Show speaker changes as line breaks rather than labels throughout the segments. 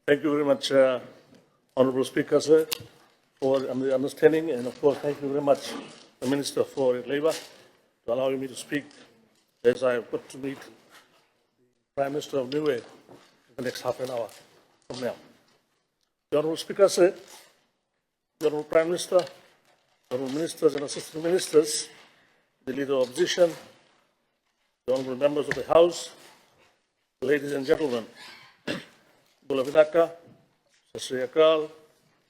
Thank you very much, Honorable Speaker, sir, for the understanding, and of course, thank you very much, the Minister for Labour, to allowing me to speak as I have got to meet the Prime Minister of Niue in the next half an hour from now. The Honorable Speaker, sir, the Honorable Prime Minister, the Honorable Ministers and Assistant Ministers, the Leader of Opposition, the Honorable Members of the House, ladies and gentlemen, Bulavinaka, Sasri Akal,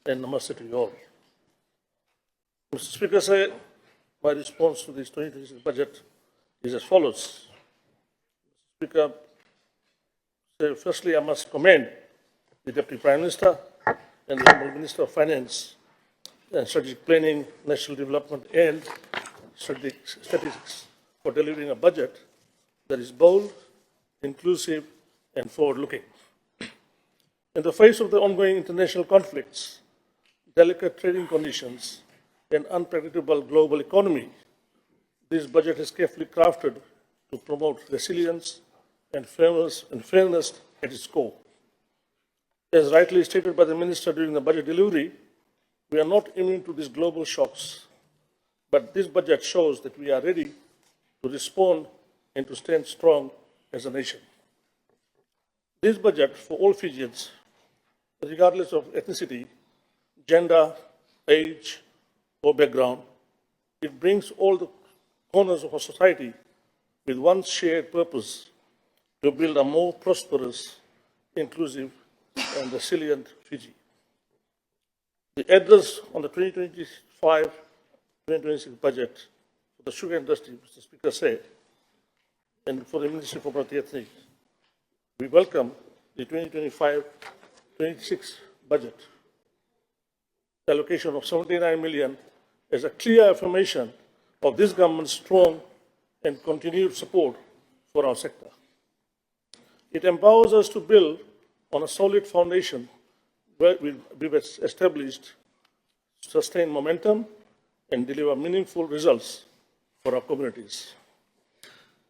and Namaste to you all. Mr. Speaker, sir, my response to this 2026 budget is as follows. Mr. Speaker, sir, firstly, I must commend the Deputy Prime Minister and the Honourable Minister of Finance and Strategic Planning, National Development and Statistics for delivering a budget that is bold, inclusive, and forward-looking. In the face of the ongoing international conflicts, delicate trading conditions, and unpredictable global economy, this budget is carefully crafted to promote resilience and fairness at its core. As rightly stated by the Minister during the budget delivery, we are not immune to these global shocks, but this budget shows that we are ready to respond and to stand strong as a nation. This budget for all Fijians, regardless of ethnicity, gender, age, or background, it brings all the corners of our society with one shared purpose: to build a more prosperous, inclusive, and resilient Fiji. The address on the 2025-2026 budget for the sugar industry, Mr. Speaker said, and for the Ministry for Multi-Ethnic, we welcome the 2025-26 budget. The allocation of 79 million is a clear affirmation of this government's strong and continued support for our sector. It empowers us to build on a solid foundation where we've established sustained momentum and deliver meaningful results for our communities.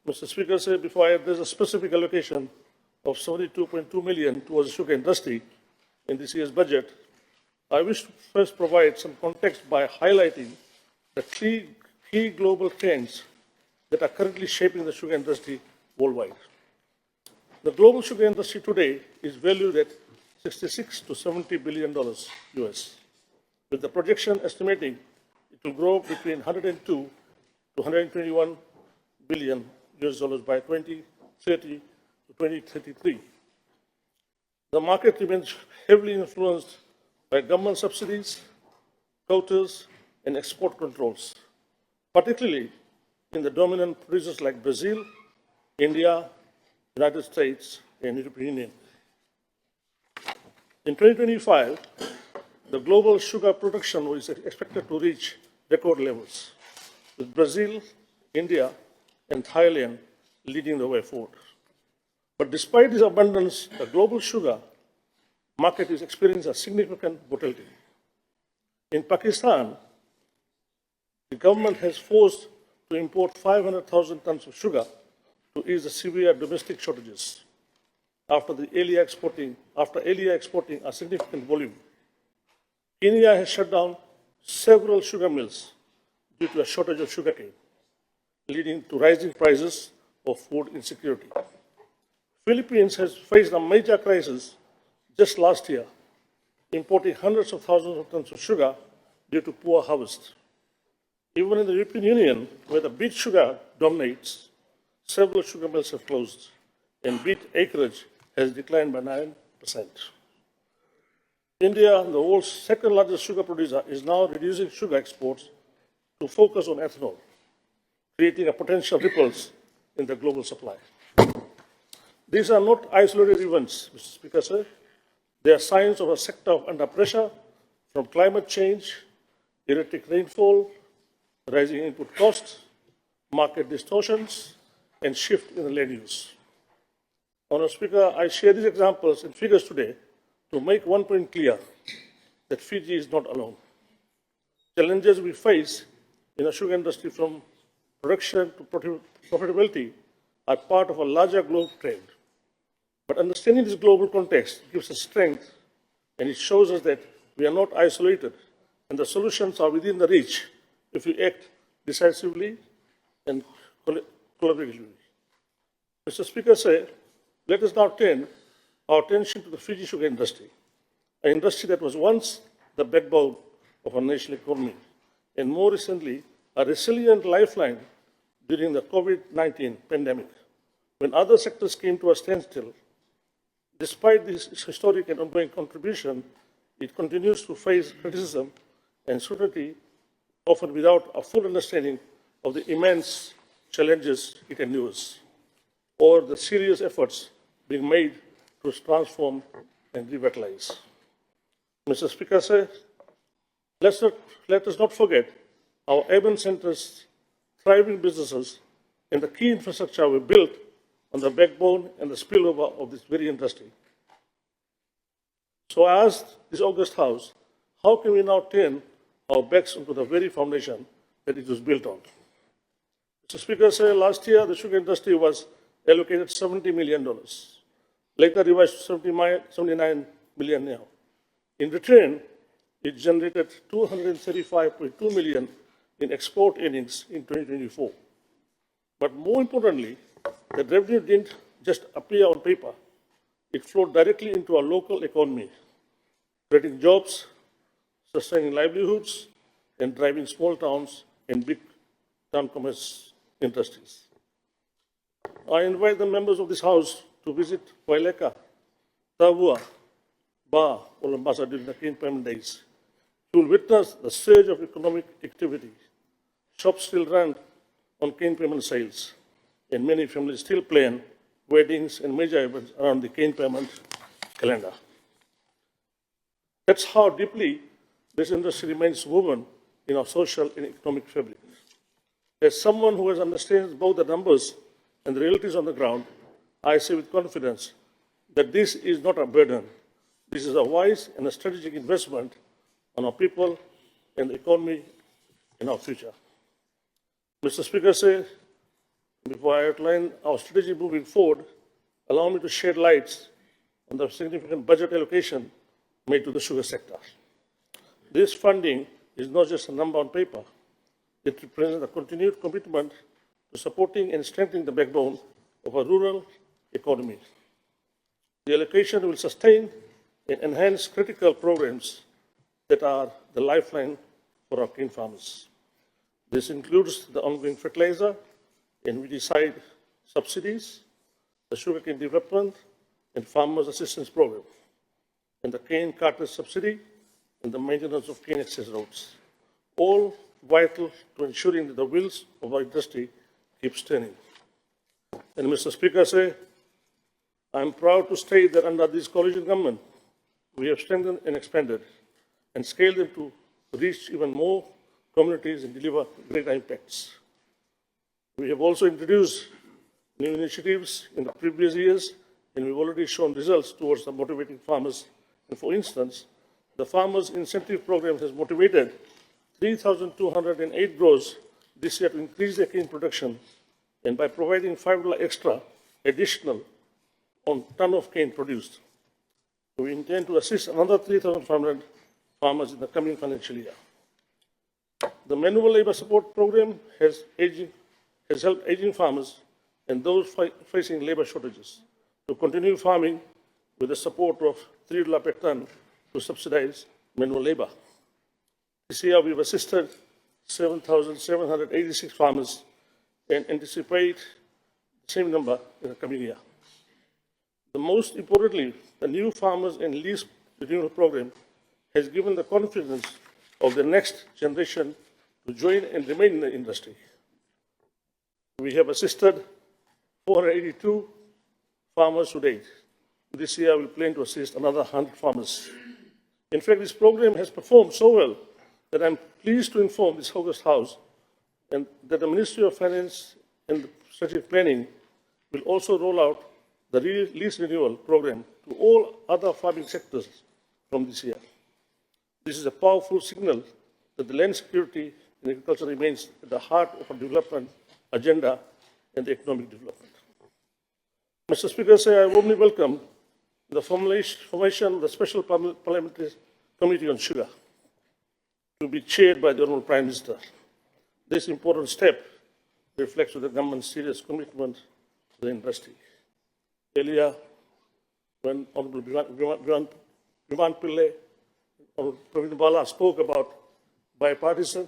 Mr. Speaker, sir, before I address a specific allocation of 72.2 million towards the sugar industry in this year's budget, I wish to first provide some context by highlighting the key global trends that are currently shaping the sugar industry worldwide. The global sugar industry today is valued at $66 to $70 billion US, with the projection estimating it will grow between 102 to 121 billion US dollars by 2030 to 2033. The market remains heavily influenced by government subsidies, quotas, and export controls, particularly in the dominant producers like Brazil, India, United States, and European Union. In 2025, the global sugar production is expected to reach record levels, with Brazil, India, and Thailand leading the way forward. But despite this abundance, the global sugar market is experiencing a significant volatility. In Pakistan, the government has forced to import 500,000 tons of sugar to ease the severe domestic shortages after earlier exporting a significant volume. Kenya has shut down several sugar mills due to a shortage of sugarcane, leading to rising prices of food insecurity. Philippines has faced a major crisis just last year, importing hundreds of thousands of tons of sugar due to poor harvest. Even in the European Union, where the beet sugar dominates, several sugar mills have closed, and beet acreage has declined by 9%. India, the world's second largest sugar producer, is now reducing sugar exports to focus on ethanol, creating a potential ripples in the global supply. These are not isolated events, Mr. Speaker, sir. They are signs of a sector under pressure from climate change, erratic rainfall, rising input costs, market distortions, and shift in the land use. Honourable Speaker, I share these examples and figures today to make one point clear, that Fiji is not alone. Challenges we face in the sugar industry, from production to profitability, are part of a larger global trend. But understanding this global context gives us strength and it shows us that we are not isolated, and the solutions are within the reach if we act decisively and collaboratively. Mr. Speaker, let us now turn our attention to the Fiji sugar industry, an industry that was once the backbone of our national economy, and more recently, a resilient lifeline during the COVID-19 pandemic, when other sectors came to a standstill. Despite this historic and ongoing contribution, it continues to face criticism and scrutiny, often without a full understanding of the immense challenges it endures, or the serious efforts being made to transform and revitalize. Mr. Speaker, let us not forget our urban centers, thriving businesses, and the key infrastructure we built on the backbone and the spillover of this very industry. So I asked this August House, how can we now turn our backs onto the very foundation that it was built on? Mr. Speaker, last year the sugar industry was allocated $70 million, later revised to $79 million now. In return, it generated $235.2 million in export earnings in 2024. But more importantly, the revenue didn't just appear on paper. It flowed directly into our local economy, creating jobs, sustaining livelihoods, and driving small towns and big town commerce industries. I invite the members of this House to visit Waileka, Tavua, Ba, or Lambasa during the cane payment days. You will witness the surge of economic activity. Shops still run on cane payment sales, and many families still plan weddings and major events around the cane payment calendar. That's how deeply this industry remains woven in our social and economic fabric. As someone who understands both the numbers and the realities on the ground, I say with confidence that this is not a burden. This is a wise and a strategic investment on our people and the economy in our future. Mr. Speaker, before I outline our strategy moving forward, allow me to shed light on the significant budget allocation made to the sugar sector. This funding is not just a number on paper. It represents a continued commitment to supporting and strengthening the backbone of a rural economy. The allocation will sustain and enhance critical programs that are the lifeline for our cane farmers. This includes the ongoing fertilizer and weedicide subsidies, the sugarcane development and farmers assistance program, and the cane cartridge subsidy and the maintenance of cane access roads, all vital to ensuring that the wheels of our industry keeps turning. And Mr. Speaker, I am proud to state that under this coalition government, we have strengthened and expanded and scaled them to reach even more communities and deliver greater impacts. We have also introduced new initiatives in the previous years, and we've already shown results towards the motivating farmers. And for instance, the Farmers Incentive Program has motivated 3,208 growers this year to increase their cane production, and by providing $5 extra additional on ton of cane produced. We intend to assist another 3,500 farmers in the coming financial year. The Manual Labor Support Program has helped aging farmers and those facing labor shortages to continue farming with the support of $3 per ton to subsidize manual labor. This year, we've assisted 7,786 farmers and anticipate the same number in the coming year. The most importantly, the new Farmers and Lease Renewal Program has given the confidence of the next generation to join and remain in the industry. We have assisted 482 farmers to date. This year, we plan to assist another 100 farmers. In fact, this program has performed so well that I'm pleased to inform this August House and that the Ministry of Finance and Strategic Planning will also roll out the lease renewal program to all other farming sectors from this year. This is a powerful signal that the land security and agriculture remains at the heart of our development agenda and the economic development. Mr. Speaker, I warmly welcome the formation of the Special Parliamentary Committee on Sugar to be chaired by the Honourable Prime Minister. This important step reflects the government's serious commitment to the industry. Earlier, when Honourable Viman Pillai or Praveen Bala spoke about bipartisan,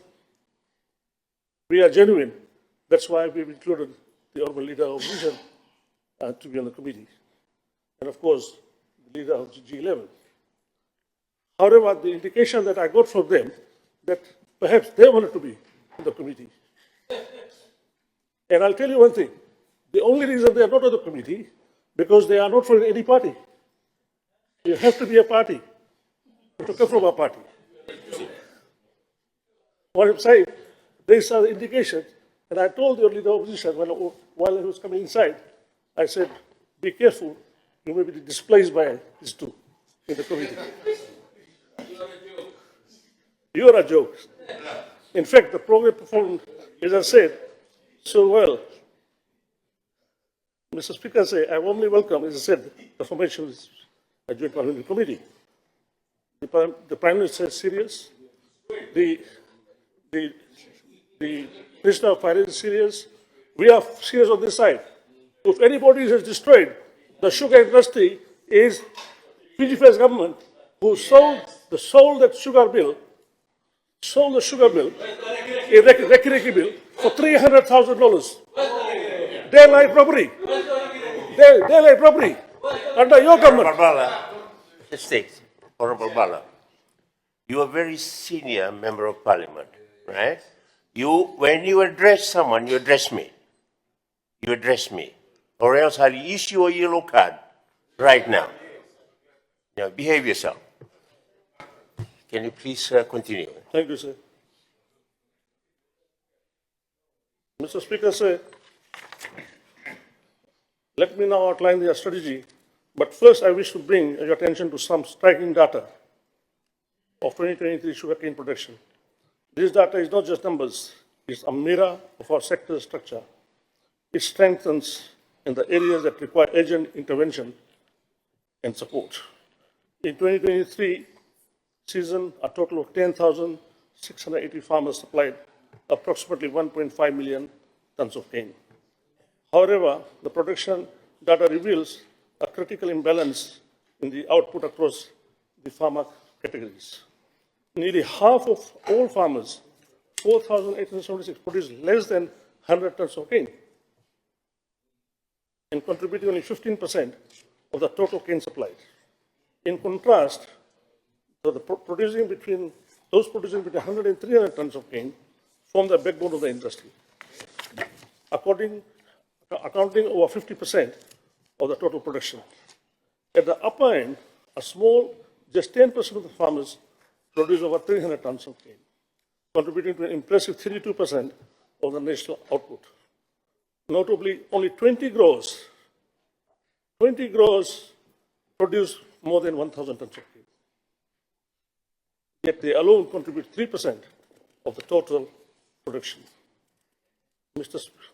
we are genuine. That's why we've included the Honourable Leader of Opposition to be on the committee. And of course, the leader of G11. However, the indication that I got from them that perhaps they wanted to be in the committee. And I'll tell you one thing, the only reason they are not on the committee, because they are not from any party. You have to be a party, to come from a party. What I'm saying, these are the indications, and I told the leader of opposition while he was coming inside, I said, be careful, you may be displaced by these two in the committee. You are a joke. In fact, the program performed, as I said, so well. Mr. Speaker, I warmly welcome, as I said, the formation of a joint parliamentary committee. The Prime Minister is serious. The Minister of Finance is serious. We are serious on this side. If anybody has destroyed the sugar industry, is Fiji first government who sold the sugar bill, a recurring bill for $300,000. Daylight robbery. Daylight robbery under your government.
Honorable Bala, you are a very senior member of parliament, right? When you address someone, you address me. You address me. Or else I'll issue a yellow card right now. Now, behave yourself. Can you please continue?
Thank you, sir. Mr. Speaker, sir, let me now outline the strategy, but first I wish to bring your attention to some striking data of 2023 sugarcane production. This data is not just numbers, it's a mirror of our sector structure. It strengthens in the areas that require urgent intervention and support. In 2023 season, a total of 10,680 farmers supplied approximately 1.5 million tons of cane. However, the production data reveals a critical imbalance in the output across the farmer categories. Nearly half of all farmers, 4,876, produce less than 100 tons of cane and contributing only 15% of the total cane supplied. In contrast, those producing between 100 and 300 tons of cane form the backbone of the industry, accounting over 50% of the total production. At the upper end, a small, just 10% of the farmers produce over 300 tons of cane, contributing to an impressive 32% of the national output. Notably, only 20 growers produce more than 1,000 tons of cane. Yet they alone contribute 3% of the total production. Mr. Speaker,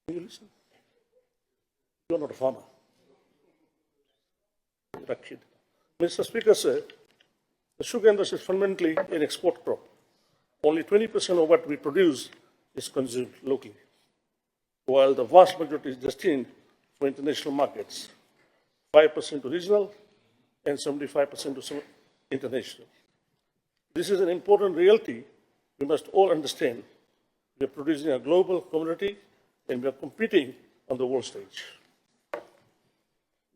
can you listen? You are not a farmer. You're a kid. Mr. Speaker, sir, the sugar industry is fundamentally an export crop. Only 20% of what we produce is consumed locally, while the vast majority is destined for international markets, 5% to regional and 75% to international. This is an important reality we must all understand. We are producing a global commodity and we are competing on the world stage.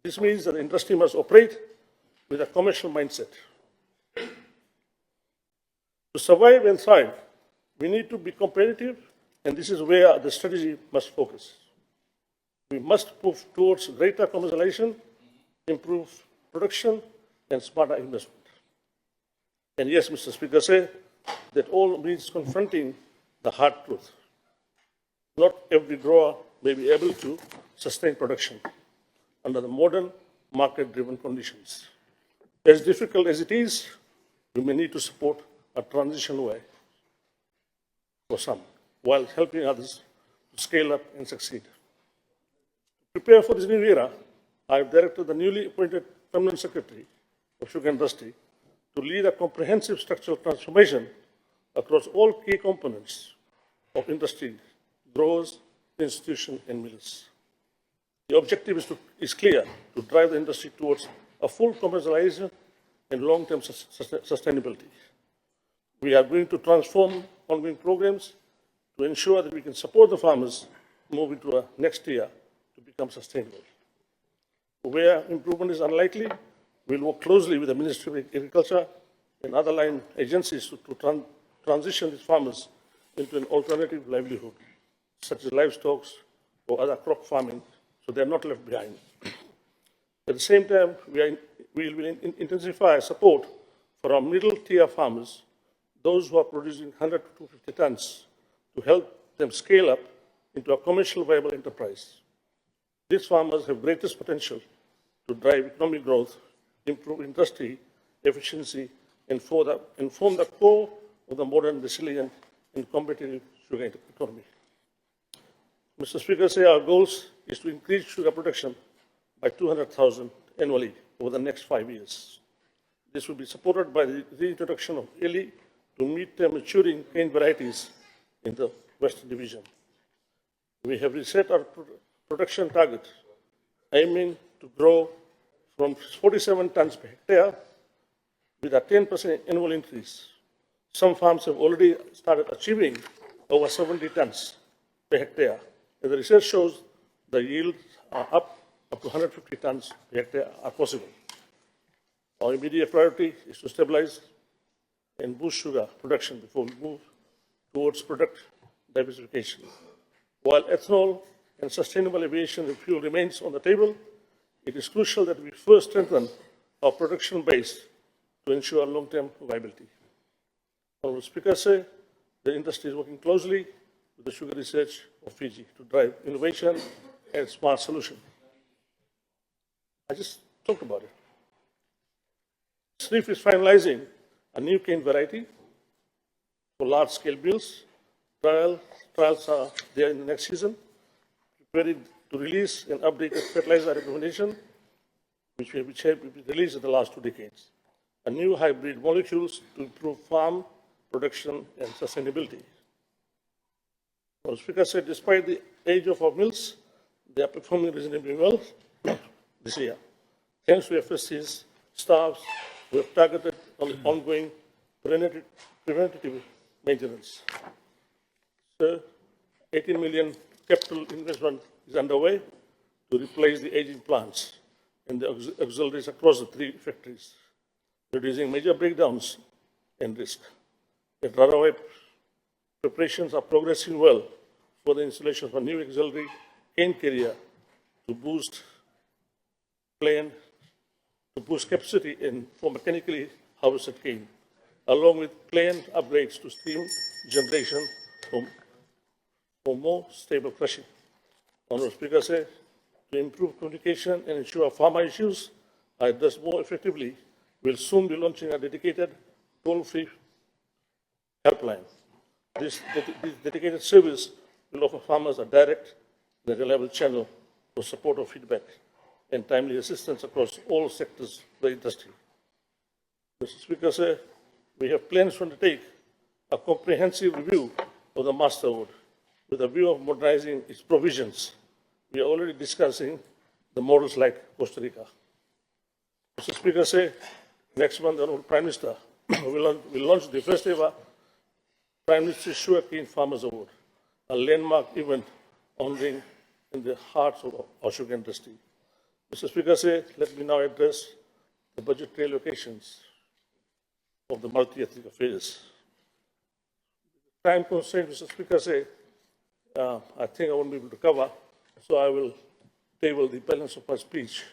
This means that the industry must operate with a commercial mindset. To survive and thrive, we need to be competitive, and this is where the strategy must focus. We must move towards greater commercialization, improve production, and smarter investment. And yes, Mr. Speaker, say that all means confronting the hard truth. Not every grower may be able to sustain production under the modern market-driven conditions. As difficult as it is, we may need to support a transitional way for some, while helping others to scale up and succeed. To prepare for this new era, I have directed the newly appointed Permanent Secretary of Sugar Industry to lead a comprehensive structural transformation across all key components of industry, growers, institutions, and millers. The objective is clear, to drive the industry towards a full commercialization and long-term sustainability. We are going to transform ongoing programs to ensure that we can support the farmers moving to a next year to become sustainable. Where improvement is unlikely, we will work closely with the Ministry of Agriculture and other line agencies to transition these farmers into an alternative livelihood, such as livestock or other crop farming, so they are not left behind. At the same time, we will intensify support for our middle-tier farmers, those who are producing 100 to 250 tons, to help them scale up into a commercial viable enterprise. These farmers have greatest potential to drive economic growth, improve industry efficiency, and form the core of the modern, resilient, and competitive sugar economy. Mr. Speaker, our goals is to increase sugar production by 200,000 annually over the next 5 years. This will be supported by the reintroduction of early to mid-term maturing cane varieties in the Western Division. We have reset our production target, aiming to grow from 47 tons per hectare with a 10% annual increase. Some farms have already started achieving over 70 tons per hectare. And the research shows the yields are up to 150 tons per hectare are possible. Our immediate priority is to stabilize and boost sugar production before we move towards product diversification. While ethanol and sustainable aviation fuel remains on the table, it is crucial that we first strengthen our production base to ensure long-term viability. Honourable Speaker, the industry is working closely with the sugar research of Fiji to drive innovation and smart solutions. I just talked about it. SNF is finalizing a new cane variety for large-scale mills. Trials are there in the next season, preparing to release an updated fertilizer recommendation, which have been released in the last 2 decades. A new hybrid molecules to improve farm production and sustainability. As Speaker said, despite the age of our mills, they are performing reasonably well this year. Thanks to FSC's staffs, we have targeted on the ongoing preventative maintenance. Sir, 18 million capital investment is underway to replace the aging plants and the auxiliaries across the 3 factories, reducing major breakdowns and risk. At Raraway, preparations are progressing well for the installation of a new auxiliary cane carrier to boost capacity and for mechanically harvested cane, along with planned upgrades to steam generation for more stable crushing. Honourable Speaker, to improve communication and ensure farmer issues are addressed more effectively, we'll soon be launching a dedicated toll-free helpline. This dedicated service will offer farmers a direct and reliable channel for support of feedback and timely assistance across all sectors of the industry. Mr. Speaker, we have plans to undertake a comprehensive review of the Master Award with a view of modernizing its provisions. We are already discussing the models like Costa Rica. Mr. Speaker, next month, the Honourable Prime Minister will launch the first ever Prime Minister's Sugarcane Farmers Award, a landmark event honoring in the hearts of our sugar industry. Mr. Speaker, let me now address the budgetary allocations of the multi-ethnic affairs. Time constraint, Mr. Speaker, I think I won't be able to cover, so I will table the balance of my speech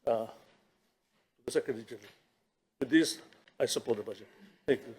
to the Secretary General. With this, I support the budget. Thank you.